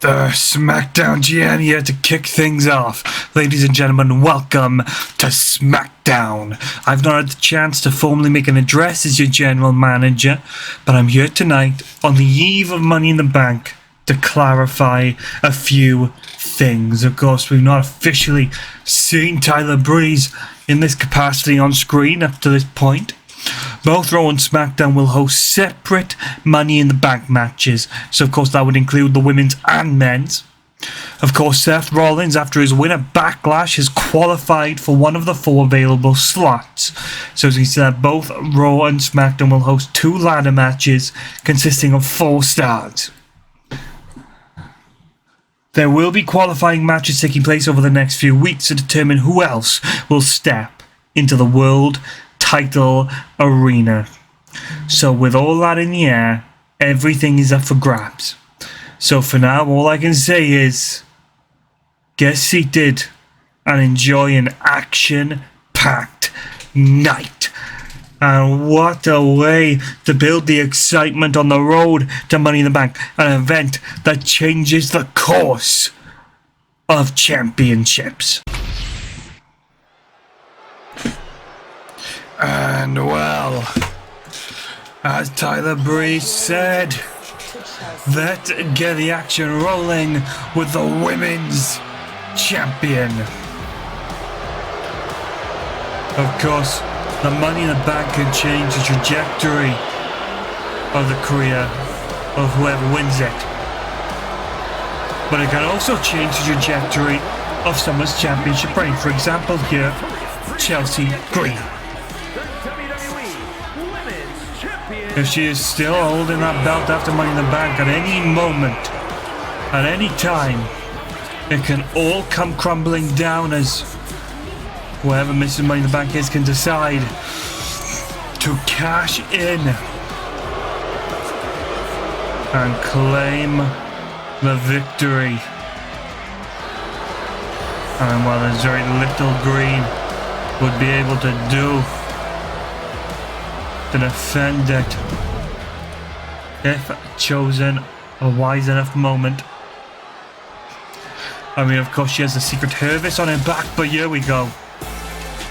The SmackDown GM here to kick things off. Ladies and gentlemen, welcome to SmackDown. I've not had the chance to formally make an address as your general manager, but I'm here tonight on the eve of Money in the Bank to clarify a few things. Of course, we've not officially seen Tyler Breeze in this capacity on screen up to this point. Both Raw and SmackDown will host separate Money in the Bank matches, so of course that would include the women's and men's. Of course, Seth Rollins, after his win at Backlash, has qualified for one of the 4 available slots. So as we said, both Raw and SmackDown will host 2 ladder matches consisting of 4 stars. There will be qualifying matches taking place over the next few weeks to determine who else will step into the world title arena. So with all that in the air, everything is up for grabs. So for now, all I can say is get seated and enjoy an action-packed night. And what a way to build the excitement on the road to Money in the Bank, an event that changes the course of championships. And well, as Tyler Breeze said, let's get the action rolling with the women's champion. Of course, the Money in the Bank can change the trajectory of the career of whoever wins it. But it can also change the trajectory of someone's championship reign. For example here, Chelsea Green. If she is still holding that belt after Money in the Bank at any moment, at any time, it can all come crumbling down as whoever Mrs. Money in the Bank is can decide to cash in and claim the victory. And while there's very little Green would be able to do to defend it if chosen a wise enough moment. I mean, of course, she has a secret Hervis on her back, but here we go.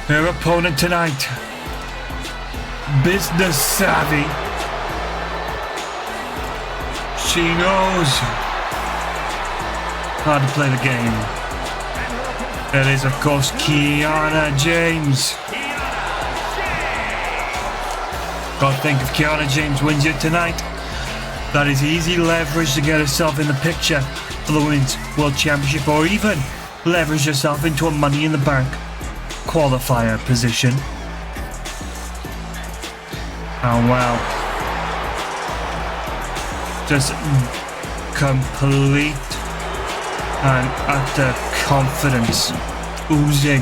Her opponent tonight, business savvy. She knows how to play the game. It is, of course, Kiana James. God, think if Kiana James wins it tonight, that is easy leverage to get herself in the picture for the Women's World Championship, or even leverage herself into a Money in the Bank qualifier position. And well, just complete and utter confidence oozing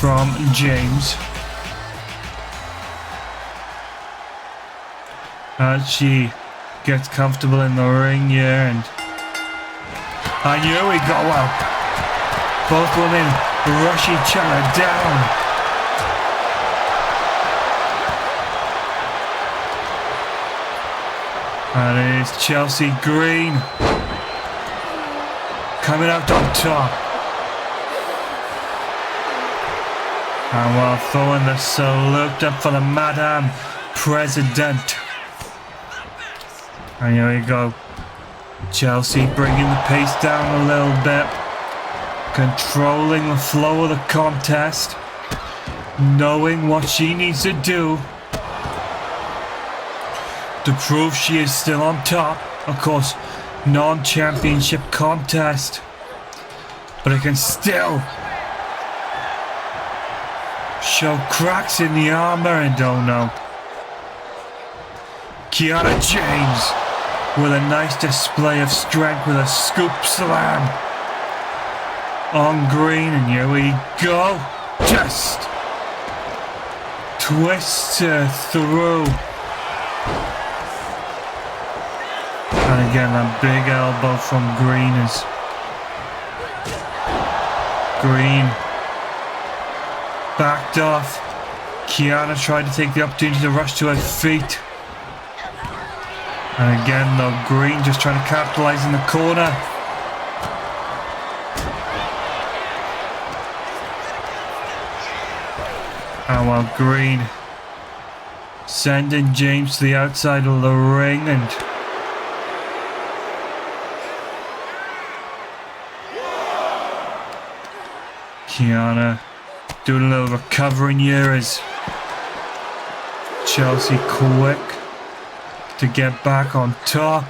from James as she gets comfortable in the ring here, and here we go. Well, both women rush each other down. And it is Chelsea Green coming out on top. And while throwing the salute up for the Madame President. And here we go. Chelsea bringing the pace down a little bit. Controlling the flow of the contest. Knowing what she needs to do to prove she is still on top. Of course, non-championship contest. But it can still show cracks in the armor, and oh no. Kiana James with a nice display of strength with a scoop slam on Green, and here we go. Just twists her through. And again, that big elbow from Green is Green backed off. Kiana tried to take the opportunity to rush to her feet. And again, though, Green just trying to capitalize in the corner. And while Green sending James to the outside of the ring, and Kiana doing a little recovering here as Chelsea quick to get back on top.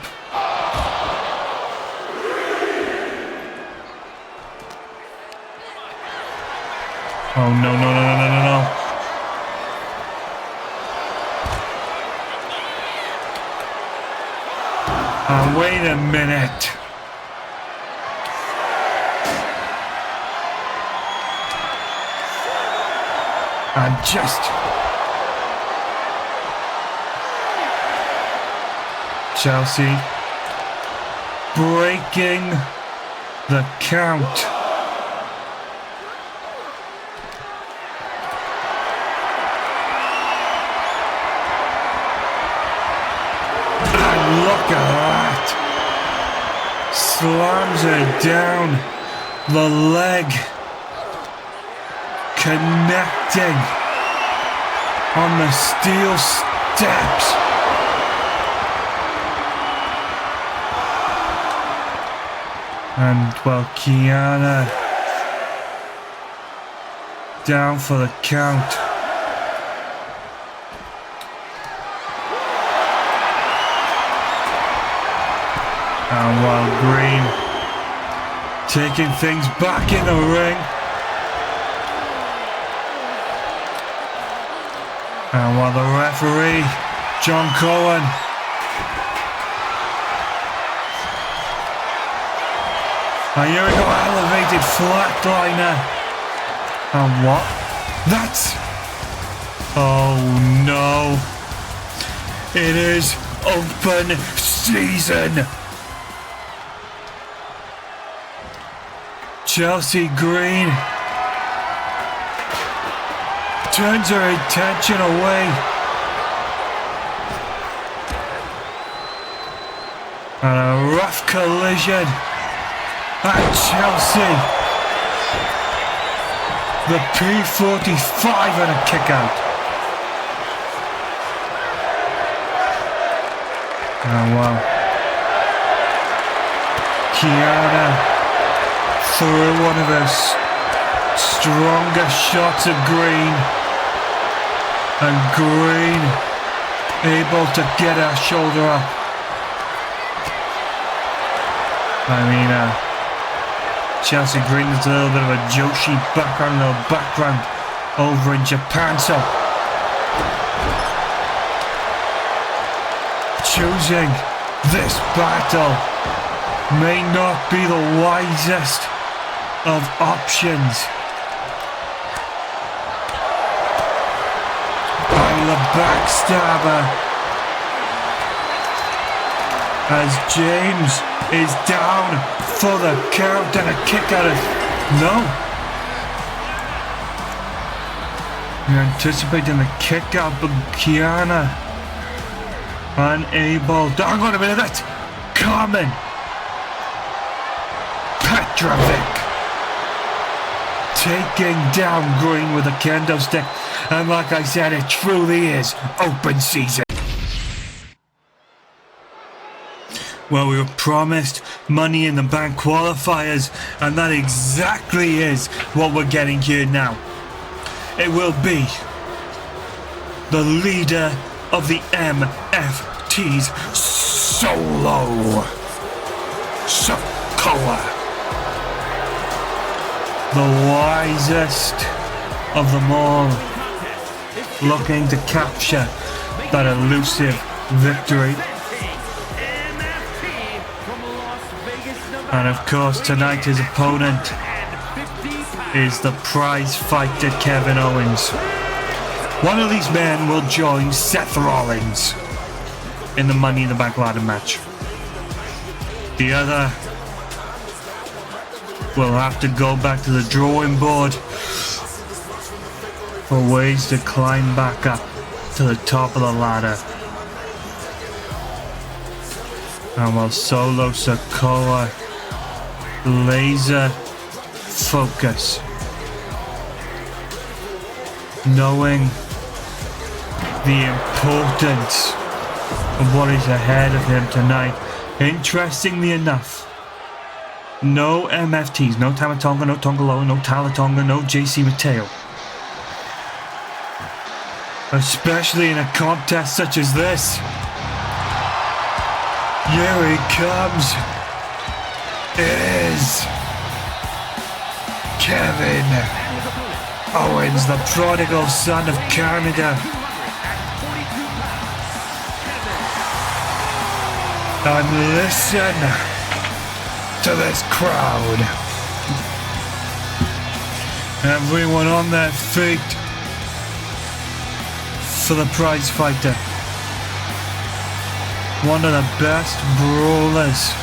Oh no, no, no, no, no, no, no. Wait a minute. And just Chelsea breaking the count. And look at that. Slams her down. The leg connecting on the steel steps. And well, Kiana down for the count. And while Green taking things back in the ring. And while the referee, John Cohen, and here we go, elevated flatliner. And what? That's... Oh no. It is open season. Chelsea Green turns her attention away. And a rough collision. And Chelsea. The P45 and a kick out. Oh wow. Kiana through one of her stronger shots at Green. And Green able to get her shoulder up. I mean, Chelsea Green is a little bit of a Joshi background, over in Japan, so choosing this battle may not be the wisest of options. And the backstabber as James is down for the count and a kick out of... No. You're anticipating the kick out, but Kiana unable... Hang on a minute, that's Carmen Petrovic taking down Green with a kendo stick. And like I said, it truly is open season. Well, we were promised Money in the Bank qualifiers, and that exactly is what we're getting here now. It will be the leader of the MFT's Solo Sikoa. The wisest of them all, looking to capture that elusive victory. And of course tonight his opponent is the prize fighter Kevin Owens. One of these men will join Seth Rollins in the Money in the Bank ladder match. The other will have to go back to the drawing board for ways to climb back up to the top of the ladder. And while Solo Sikoa laser focus, knowing the importance of what is ahead of him tonight. Interestingly enough, no MFTs, no Tamatonga, no Tongaloa, no Talatonga, no JC Mateo. Especially in a contest such as this. Here he comes. It is Kevin Owens, the prodigal son of Canada. And listen to this crowd. Everyone on their feet for the prize fighter. One of the best brawlers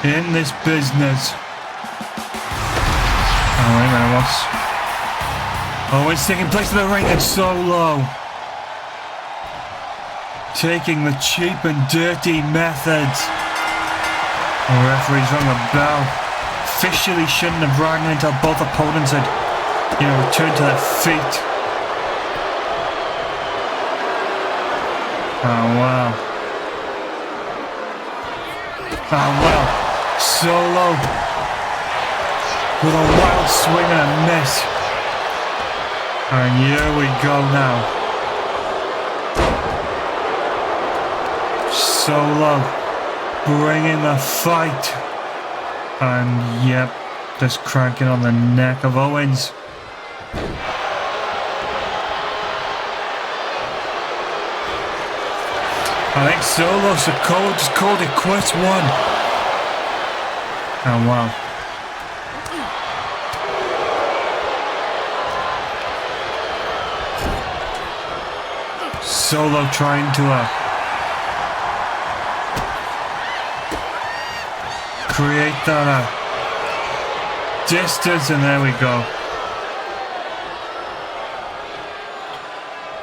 in this business. Oh, wait a minute, what's... Oh, it's taking place in the ring and Solo taking the cheap and dirty methods. The referee's rung a bell. Officially shouldn't have rang until both opponents had, returned to their feet. Oh wow. Oh well. Solo with a wild swing and a miss. And here we go now. Solo bringing the fight. And yep, just cranking on the neck of Owens. I think Solo Sikoa just called it quits one. Oh wow. Solo trying to create that distance, and there we go.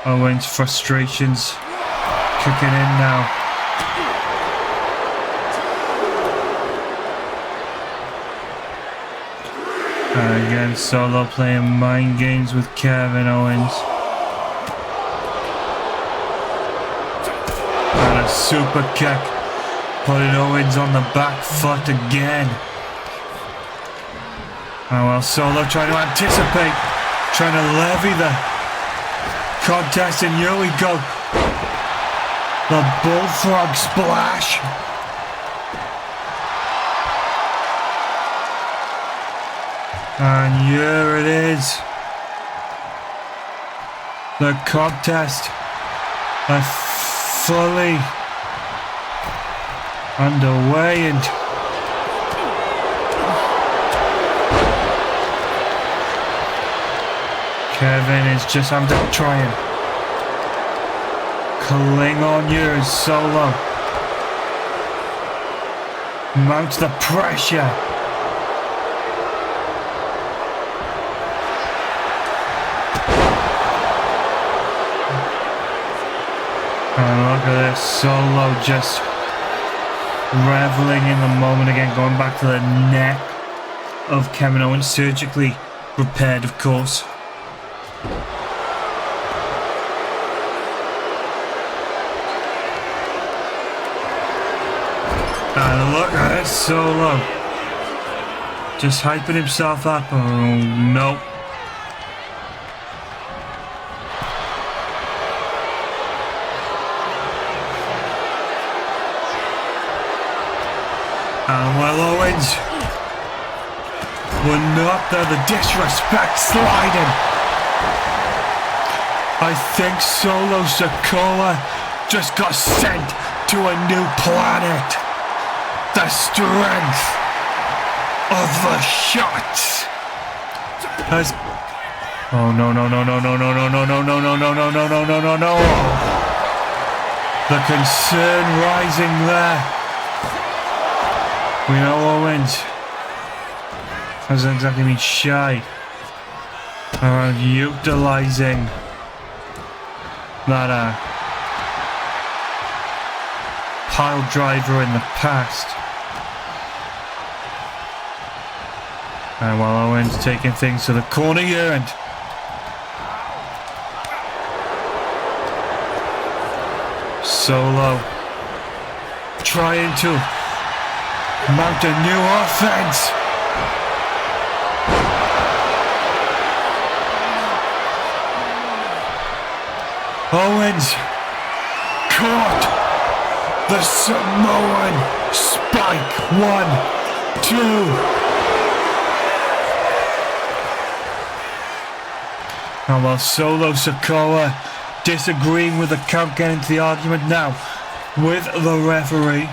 Owens' frustrations kicking in now. And again, Solo playing mind games with Kevin Owens. And a super kick, putting Owens on the back foot again. Oh well, Solo trying to anticipate, trying to levy the contest, and here we go. The bullfrog splash. And here it is. The contest fully underway, and Kevin is just having to try and cling on yours. Solo mounts the pressure. And look at this, Solo just reveling in the moment again, going back to the neck of Kevin Owens, surgically repaired, of course. And look at this, Solo just hyping himself up. Oh no. And well, Owens will not there, the disrespect sliding. I think Solo Sikoa just got sent to a new planet. The strength of the shots has... Oh no no no no no no no no no no no no no no no no no no. The concern rising there. We know Owens hasn't exactly been shy around utilising that pile driver in the past. And while Owens taking things to the corner here, and Solo trying to mount a new offense. Owens caught the Samoan spike. 1, 2. And while Solo Sikoa disagreeing with the count, getting into the argument now with the referee.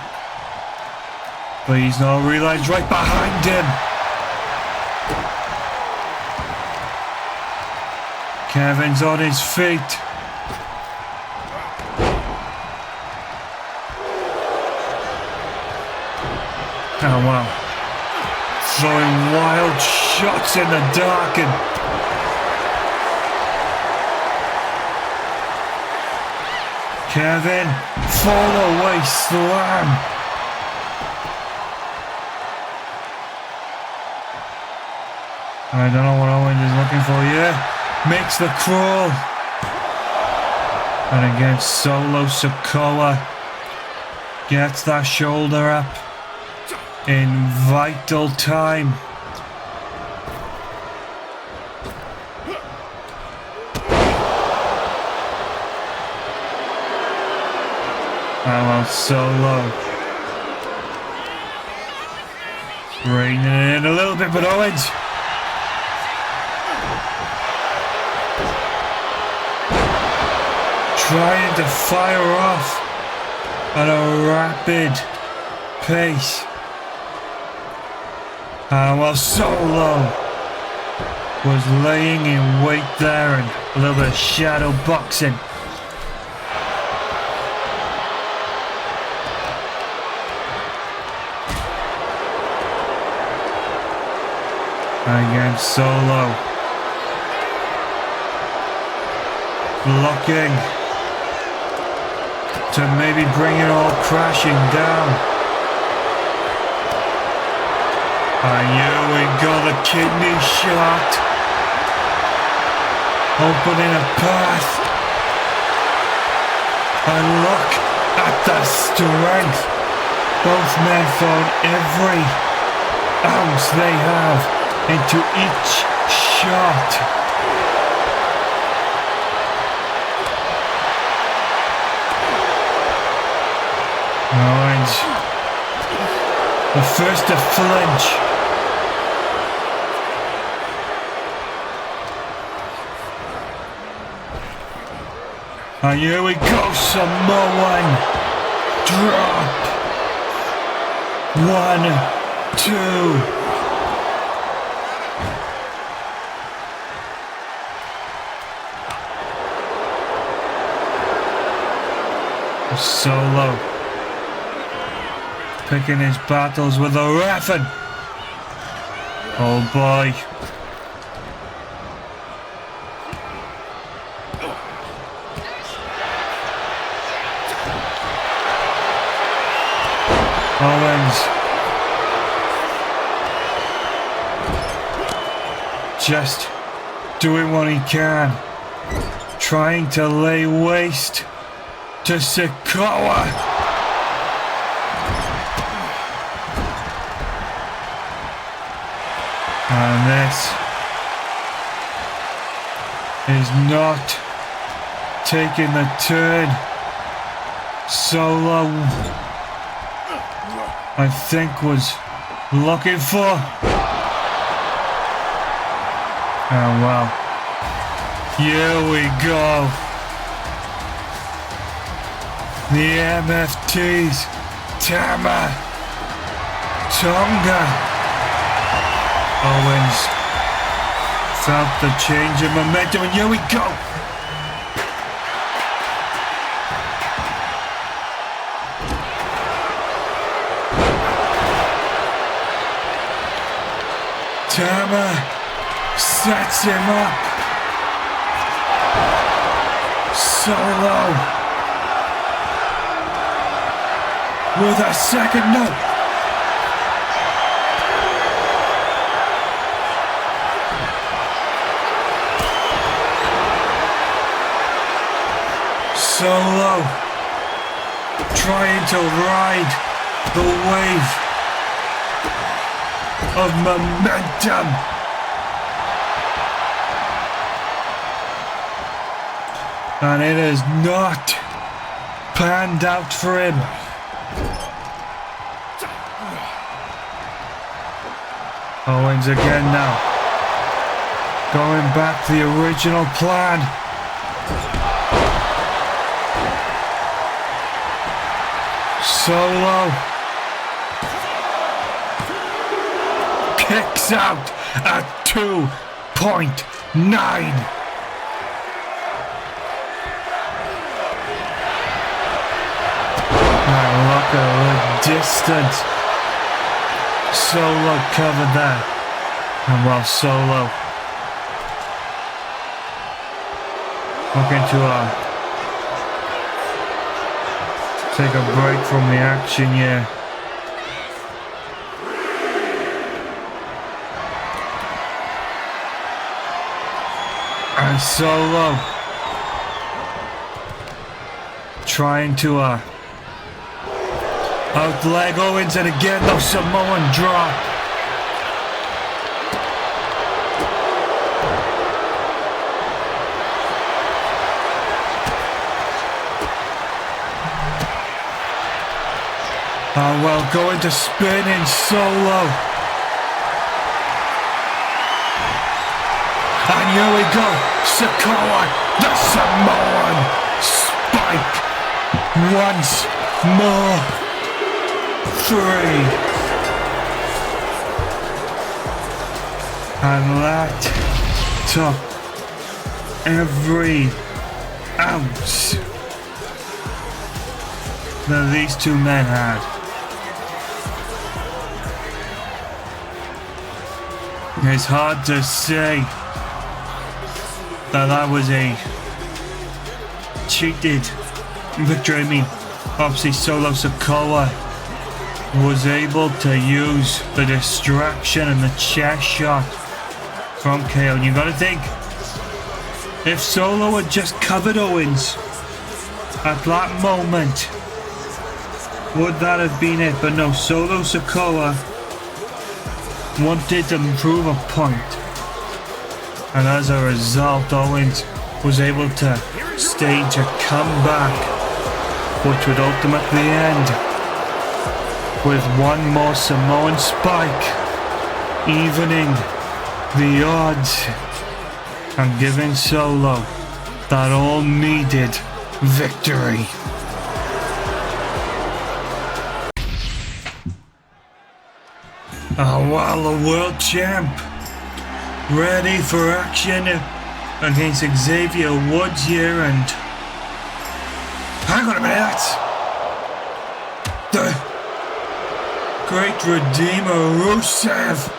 But he's now realized right behind him. Kevin's on his feet. Oh wow. Throwing wild shots in the dark, and Kevin, fall away slam. I don't know what Owens is looking for here. Makes the crawl. And again, Solo Sikoa gets that shoulder up in vital time. Oh, Solo reining it in a little bit, but Owens trying to fire off at a rapid pace. While Solo was laying in wait there, and a little bit of shadow boxing. Again, Solo blocking to maybe bring it all crashing down. And here we go, the kidney shot, opening a path. And look at the strength. Both men throwing every ounce they have into each shot. Owens, the first to flinch. And here we go, Samoan drop. 1, 2. Solo picking his battles with the ref, and oh boy. Owens just doing what he can, trying to lay waste to Sikoa. And this is not taking the turn Solo, I think, was looking for. Oh well. Here we go. The MFT's Tama Tonga. Owens felt the change in momentum, and here we go. Tama sets him up. Solo with a second note. Solo trying to ride the wave of momentum. And it is not panned out for him. Owens again now. Going back to the original plan. Solo kicks out at 2.9. Look at the distance. Solo covered that. And while Solo looking to take a break from the action here. And Solo trying to outleg Owens, and again the Samoan drop. Well, going to spinning Solo. And here we go. Sikoa, the Samoan spike. Once more. 3. And that took every ounce that these two men had. It's hard to say that was a cheated victory. I mean, obviously Solo Sikoa was able to use the distraction and the chest shot from KO. And you gotta think, if Solo had just covered Owens at that moment, would that have been it? But no, Solo Sikoa wanted to prove a point. And as a result, Owens was able to stage a comeback, which would ultimately end with one more Samoan spike, evening the odds and giving Solo that all-needed victory. While the world champ ready for action against Xavier Woods here, and hang on a minute, the Great Redeemer Rusev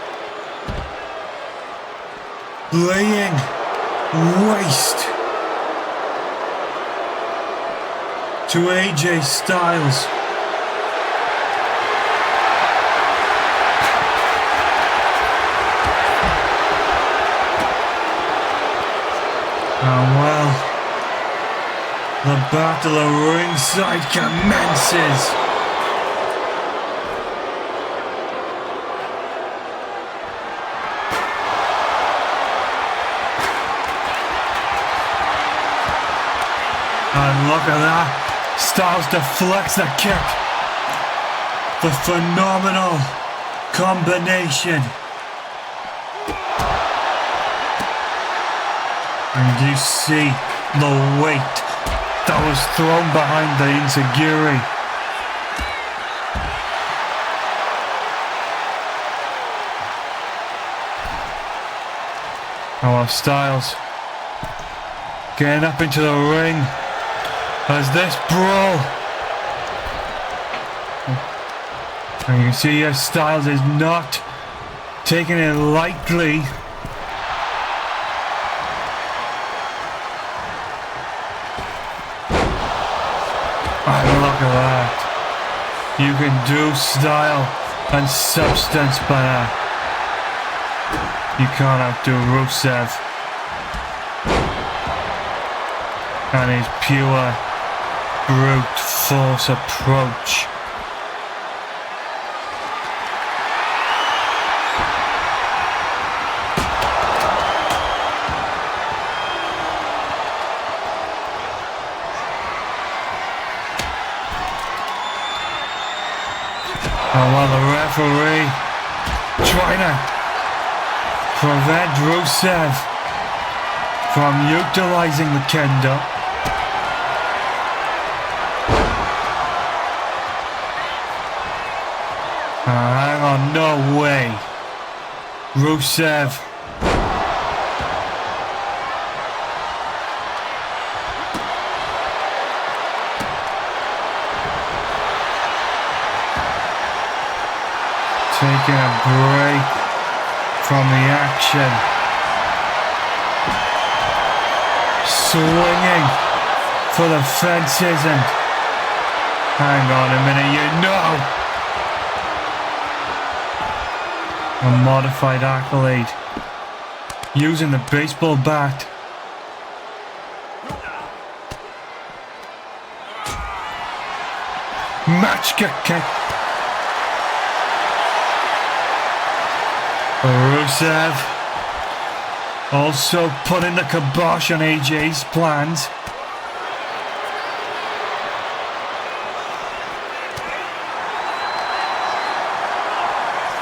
laying waste to AJ Styles. And well, the battle of ringside commences. And look at that. Styles deflects the kick. The phenomenal combination. And you see the weight that was thrown behind the Enziguri. Our Styles getting up into the ring as this brawl. And you can see here Styles is not taking it lightly. And look at that. You can do style and substance better. You can't outdo Rusev and his pure brute force approach. And while the referee trying to prevent Rusev from utilizing the kendo, hang on, no way. Rusev taking a break from the action. Swinging for the fences and hang on a minute, you know. A modified accolade. Using the baseball bat. Match kick. Rusev also putting the kibosh on AJ's plans.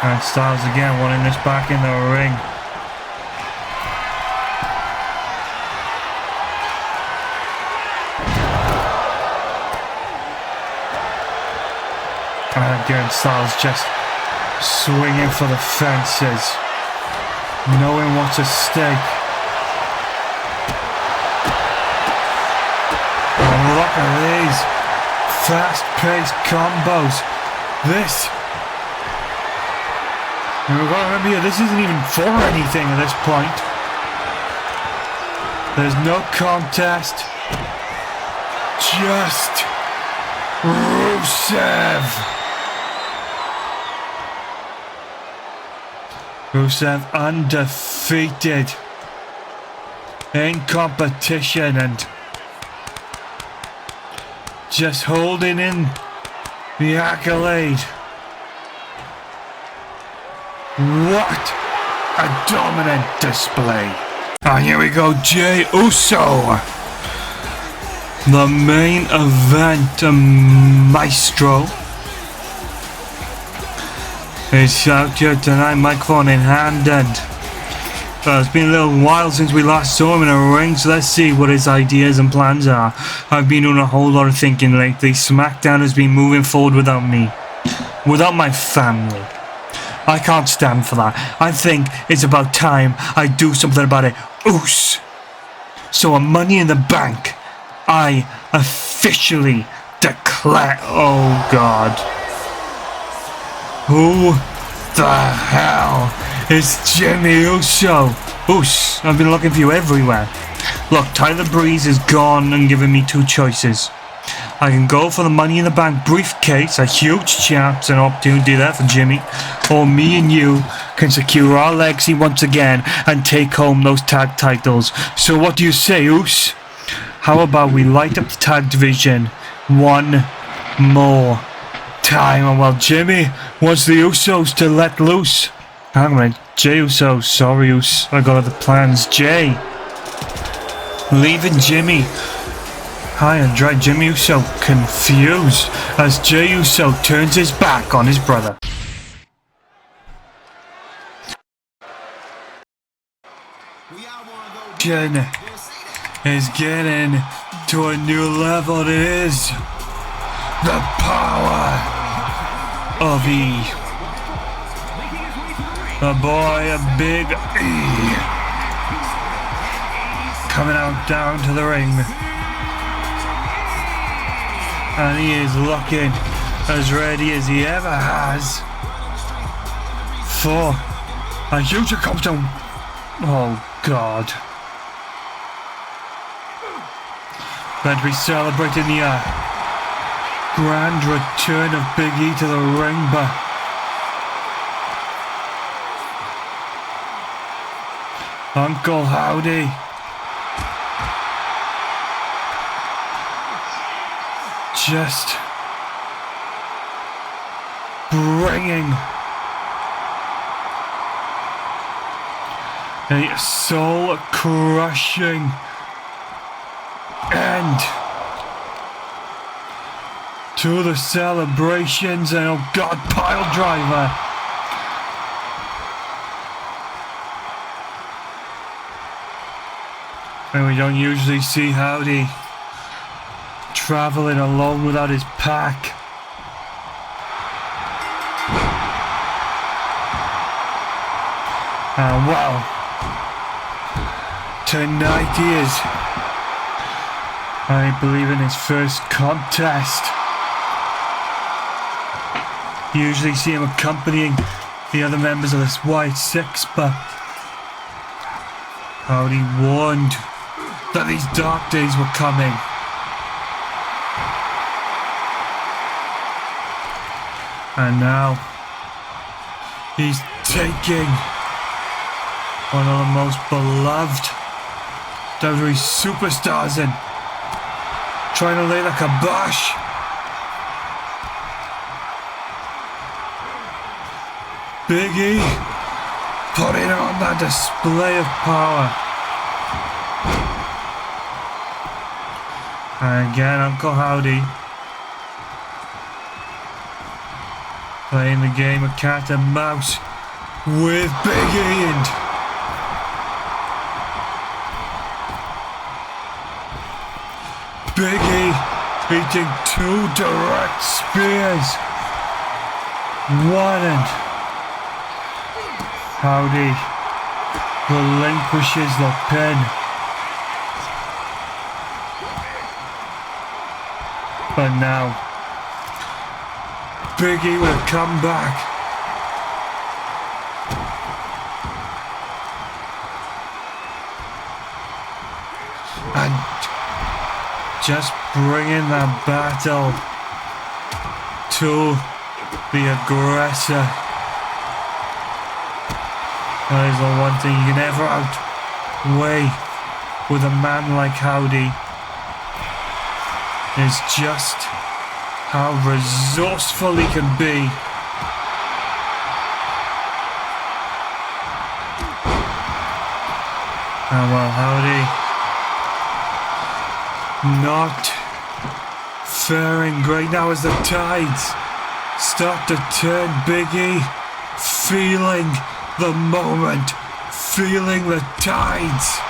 And Styles again wanting this back in the ring. And again Styles just swinging for the fences, knowing what's at stake. And look at these fast-paced combos. This, and we've got to remember here, this isn't even for anything at this point. There's no contest, just Rusev. Rusev undefeated in competition and just holding in the accolade. What a dominant display. And here we go, Jey Uso. The main event, maestro. It's out here tonight, microphone in hand, and it's been a little while since we last saw him in a ring, so let's see what his ideas and plans are. I've been doing a whole lot of thinking lately. SmackDown has been moving forward without me, without my family. I can't stand for that. I think it's about time I do something about it. Oos! So on Money in the Bank, I officially declare... Oh God. Who the hell is Jimmy Uso? Oos, I've been looking for you everywhere. Look, Tyler Breeze is gone and giving me two choices. I can go for the Money in the Bank briefcase, a huge chance and opportunity there for Jimmy, or me and you can secure our legacy once again and take home those tag titles. So what do you say, Oos? How about we light up the tag division one more time? And while Jimmy wants the Usos to let loose, hang on, Jey Uso, sorry Us, I got other plans. Jay leaving Jimmy high and dry. Jimmy Uso confused as Jey Uso turns his back on his brother. Jen is getting to a new level. It is the power of E. The boy, a big E, coming out down to the ring. And he is looking as ready as he ever has for a huge accomplishment. Oh God. Meant to be celebrating the grand return of Big E to the ring, but Uncle Howdy just bringing a soul-crushing end to the celebrations, and oh god, pile driver. And we don't usually see Howdy traveling alone without his pack. And well, tonight he is, I believe, in his first contest. You usually see him accompanying the other members of this White Six, but Howdy warned that these dark days were coming. And now he's taking one of the most beloved WWE superstars in, trying to lay the kibosh. Big E putting on that display of power. And again, Uncle Howdy playing the game of cat and mouse with Big E, and Big E eating two direct spears. One, and Howdy relinquishes the pin. But now Big E will come back. And just bringing that battle to the aggressor. That is the one thing you can never outweigh with a man like Howdy, is just how resourceful he can be. And well, Howdy not faring great now as the tides start to turn. Big E feeling the moment, feeling the tides.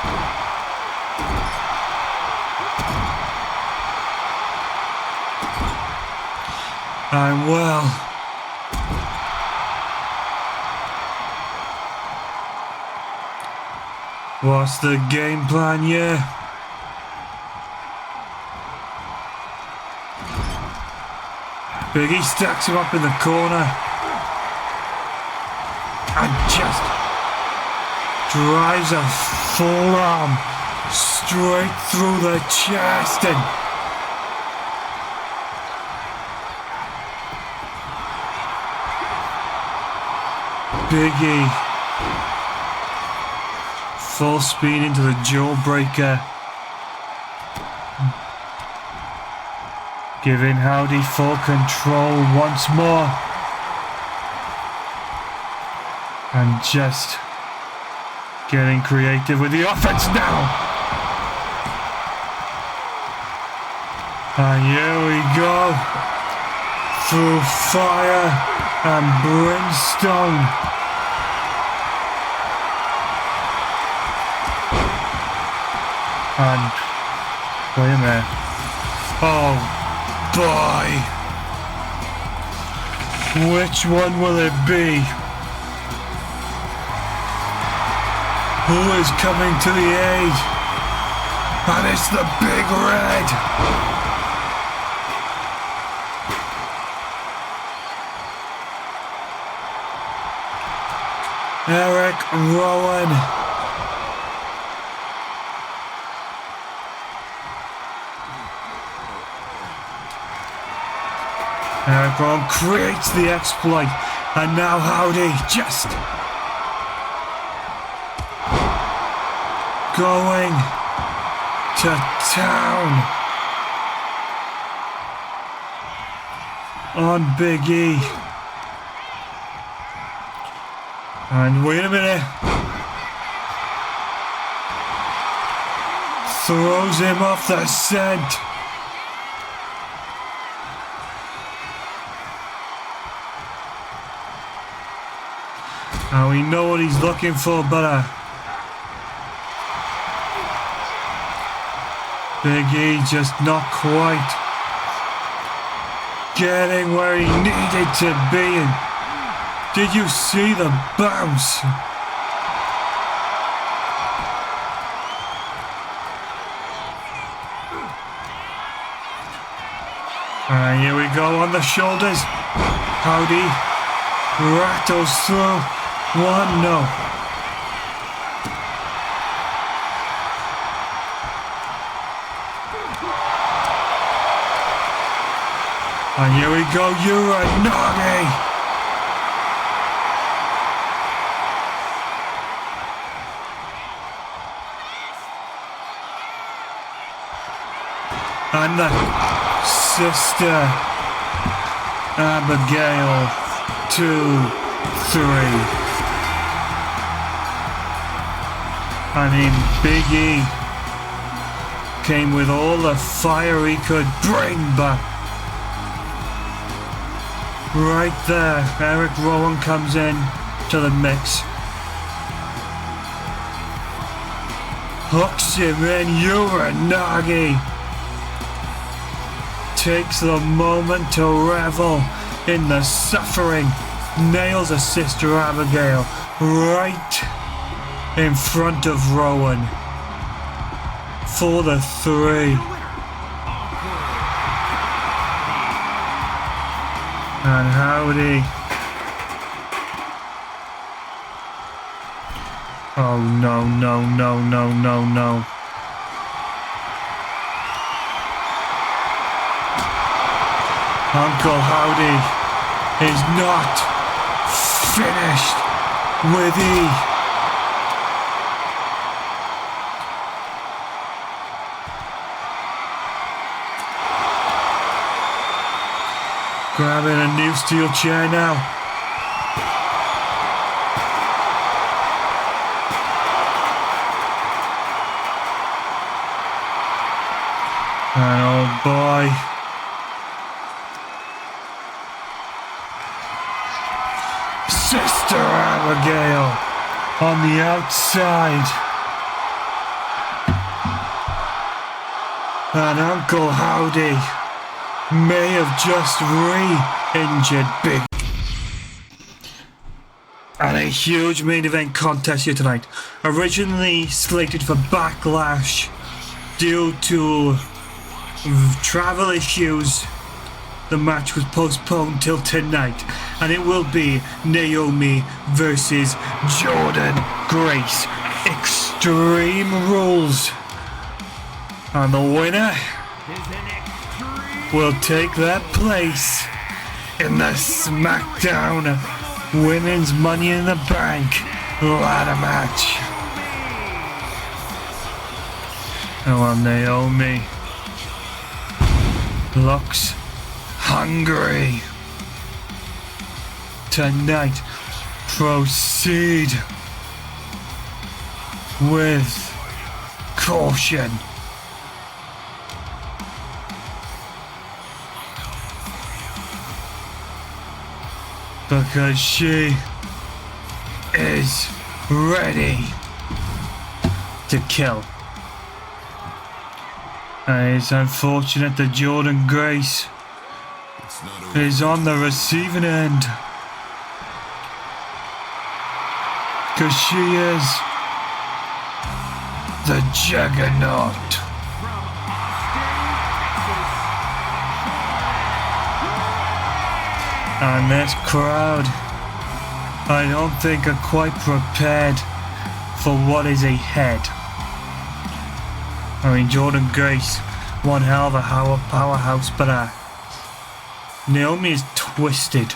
And well, what's the game plan here? Big E stacks him up in the corner and just drives a forearm straight through the chest, and Big E full speed into the jawbreaker, giving Howdy full control once more, and just getting creative with the offense now. And here we go, through fire and brimstone. And wait a minute. Oh boy. Which one will it be? Who is coming to the aid? And it's the Big Red. Eric Rowan. Eric Rowan creates the exploit, and now Howdy just going to town on Big E. And wait a minute. Throws him off the scent. And we know what he's looking for, but Big E just not quite getting where he needed to be. And did you see the bounce? And here we go on the shoulders. Howdy rattles through. 1-0. And here we go, Uranagi. And the sister Abigail 2-3. I mean, Big E came with all the fire he could bring, but right there, Eric Rowan comes in to the mix. Hooks him in, Uranagi takes the moment to revel in the suffering, nails a sister Abigail right in front of Rowan for the 3. And Howdy. Oh no, no, no, no, no, no. Uncle Howdy is not finished with E. Grabbing a new steel chair now. And oh boy. Sister Abigail on the outside. And Uncle Howdy may have just re-injured Big. And a huge main event contest here tonight. Originally slated for Backlash due to travel issues, the match was postponed till tonight, and it will be Naomi versus Jordynne Grace. Extreme Rules. And the winner will take their place in the SmackDown Women's Money in the Bank ladder match. Oh, well, Naomi looks hungry tonight. Proceed with caution. Because she is ready to kill. And it's unfortunate that Jordynne Grace is on the receiving end. Because she is the Juggernaut. And this crowd, I don't think are quite prepared for what is ahead. I mean, Jordynne Grace, one hell of a powerhouse, but Naomi is twisted.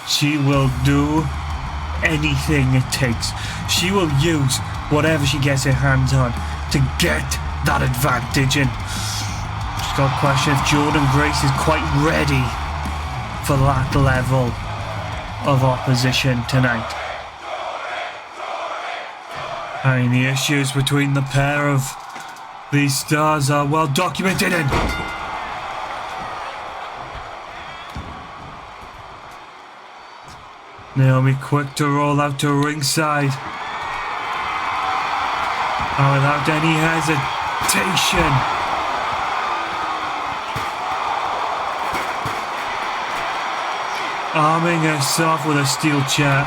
She will do anything it takes. She will use whatever she gets her hands on to get that advantage. And she's got a question if Jordynne Grace is quite ready for that level of opposition tonight. I mean, the issues between the pair of these stars are well documented, and Naomi quick to roll out to ringside. And without any hesitation, arming herself with a steel chair.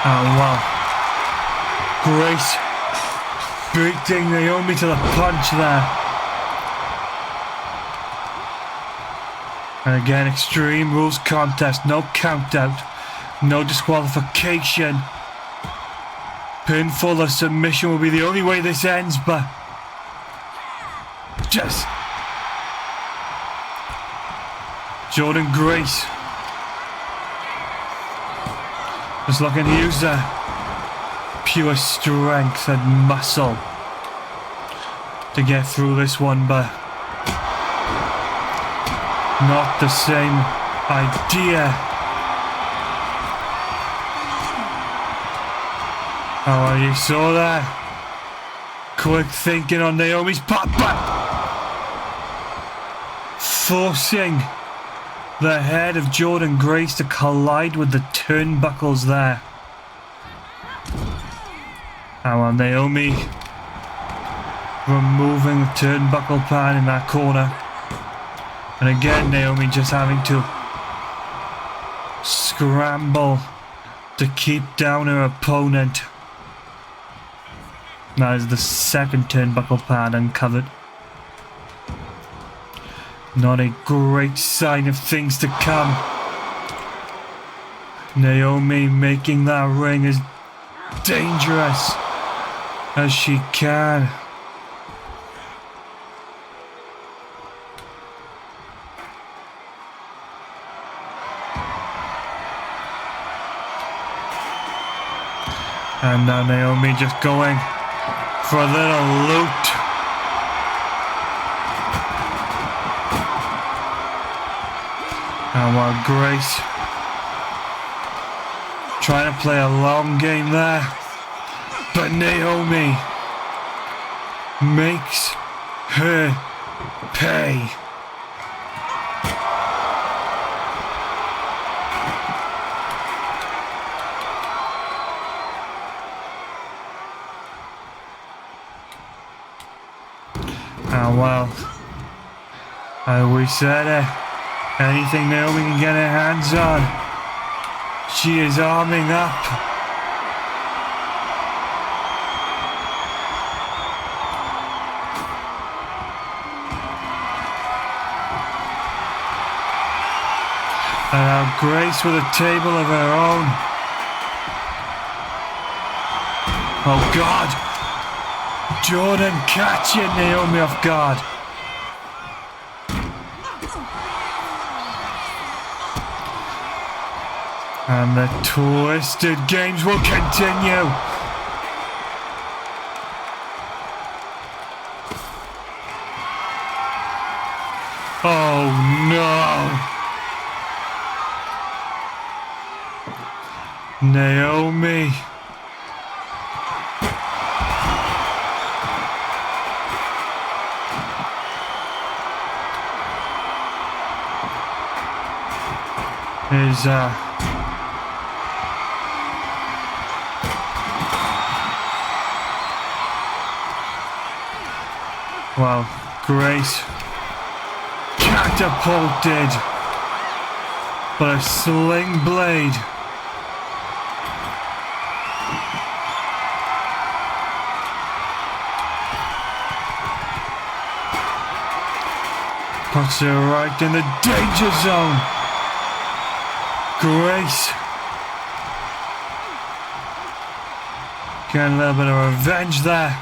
Oh wow. Grace beating Naomi to the punch there. And again, Extreme Rules contest, no count out, no disqualification. Pinfall or submission will be the only way this ends, but just Jordynne Grace just looking to use her pure strength and muscle to get through this one, but not the same idea. Oh, you saw that? Quick thinking on Naomi's part, but forcing the head of Jordynne Grace to collide with the turnbuckles there. And while Naomi removing the turnbuckle pan in that corner. And again, Naomi just having to scramble to keep down her opponent. That is the second turnbuckle pad uncovered. Not a great sign of things to come. Naomi making that ring as dangerous as she can. And now Naomi just going for a little loot. And while Grace trying to play a long game there, but Naomi makes her pay. Oh well, we said it. Anything Naomi can get her hands on, she is arming up. And now Grace with a table of her own. Oh God! Jordynne catching Naomi off guard. And the twisted games will continue. Oh no. Naomi. Is well, Grace catapulted, but a sling blade puts her right in the danger zone. Grace getting a little bit of revenge there.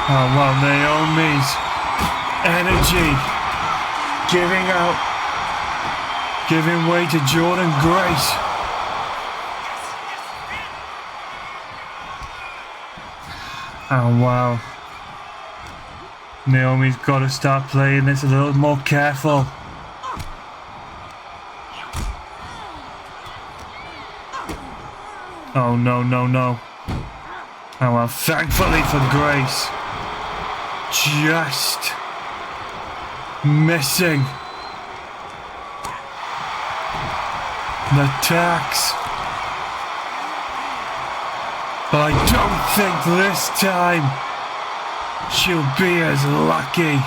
Oh well, Naomi's energy giving way to Jordynne Grace. Oh wow. Naomi's got to start playing this a little more careful. Oh no, no, no. Oh well, thankfully for Grace. Just missing the tax. But I don't think this time she'll be as lucky.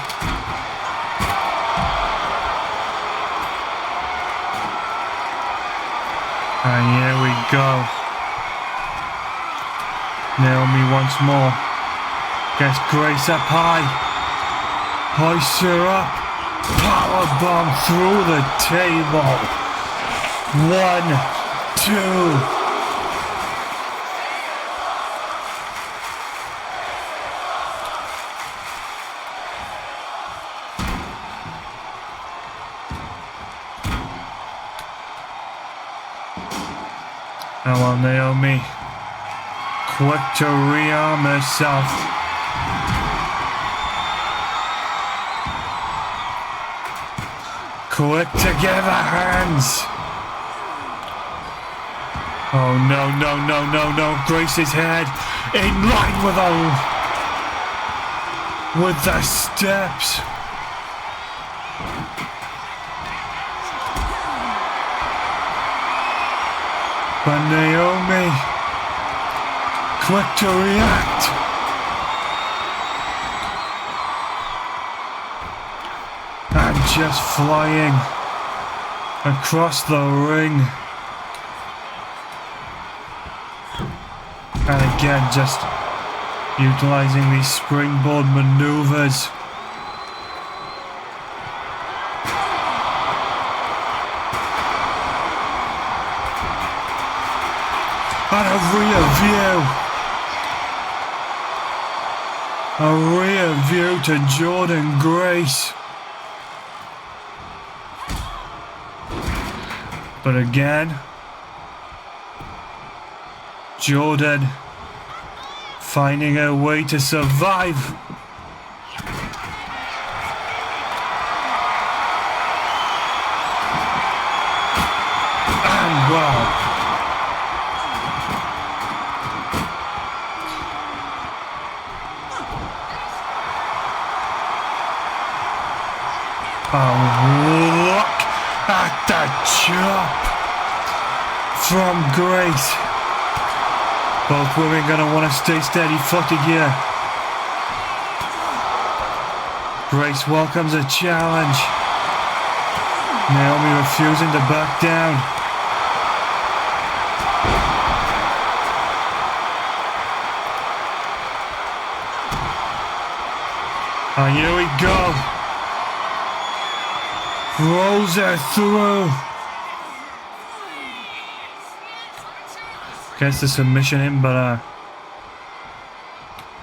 And here we go. Naomi once more. Gets Grace up high. Hoists her up. Powerbomb through the table. 1, 2. Oh well, Naomi, quick to rearm herself. Quick to give her hands. Oh no, no, no, no, no. Grace's head in line with the steps. But Naomi, quick to react. And just flying across the ring. And again, just utilizing these springboard maneuvers. And a rear view to Jordynne Grace. But again, Jordynne finding her way to survive. And wow. Oh, look at the chop from Grace. Both women gonna want to stay steady-footed here. Grace welcomes a challenge. Naomi refusing to back down. And here we go. Rolls her through. Gets the submission in, but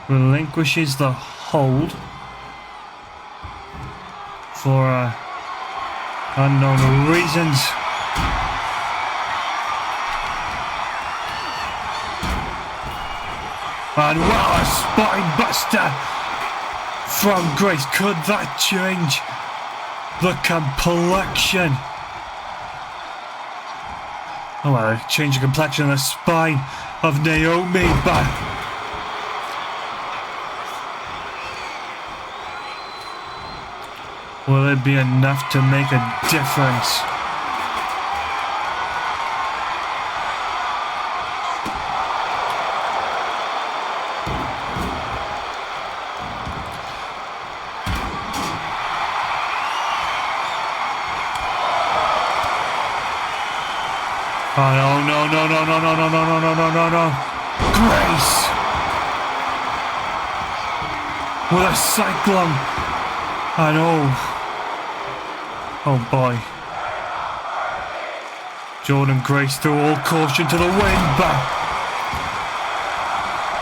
relinquishes the hold for unknown reasons. And wow, a spine buster from Grace. Could that change the complexion? Oh well, change the complexion of the spine of Naomi, but will it be enough to make a difference? Oh no, no, no, no, no, no, no, no, no, no, no, no, no. Grace! With a cyclone. And oh boy. Jordynne Grace threw all caution to the wind, but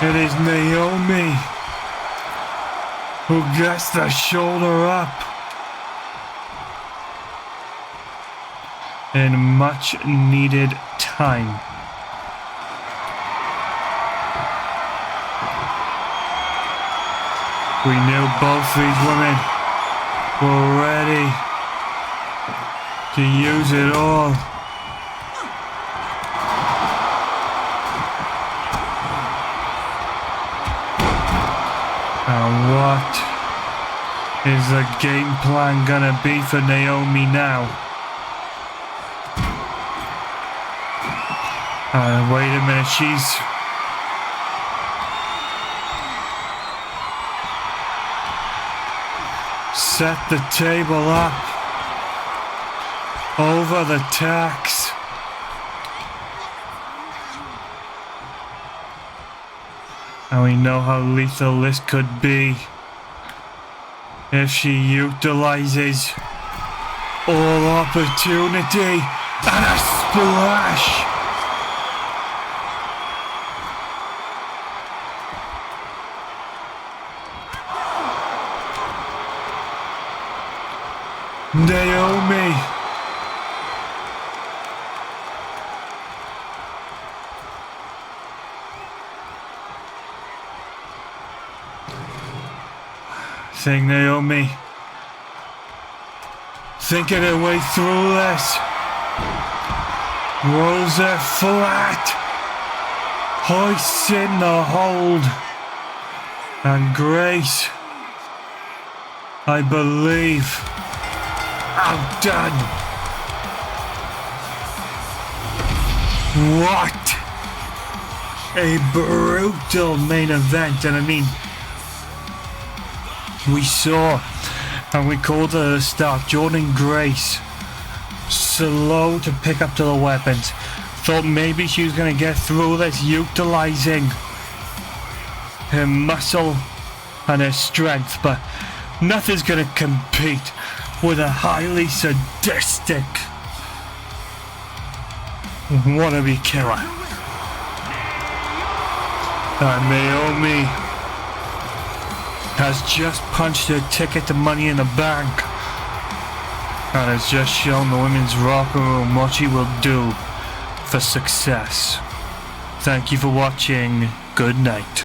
it is Naomi who gets the shoulder up in much needed time. We knew both these women were ready to use it all. And what is the game plan gonna be for Naomi now? Wait a minute, she's... set the table up over the tacks. And we know how lethal this could be if she utilizes all opportunity and a splash. Naomi. Saying Naomi thinking her way through this. Rolls her flat. Hoists in the hold. And Grace, I believe, outdone. What a brutal main event. And I mean, we saw, and we called it at the start, Jordan Grace slow to pick up to the weapons. Thought maybe she was going to get through this utilizing her muscle and her strength, but nothing's going to compete with a highly sadistic wannabe killer. And Naomi has just punched her ticket to Money in the Bank and has just shown the women's locker room what she will do for success. Thank you for watching. Good night.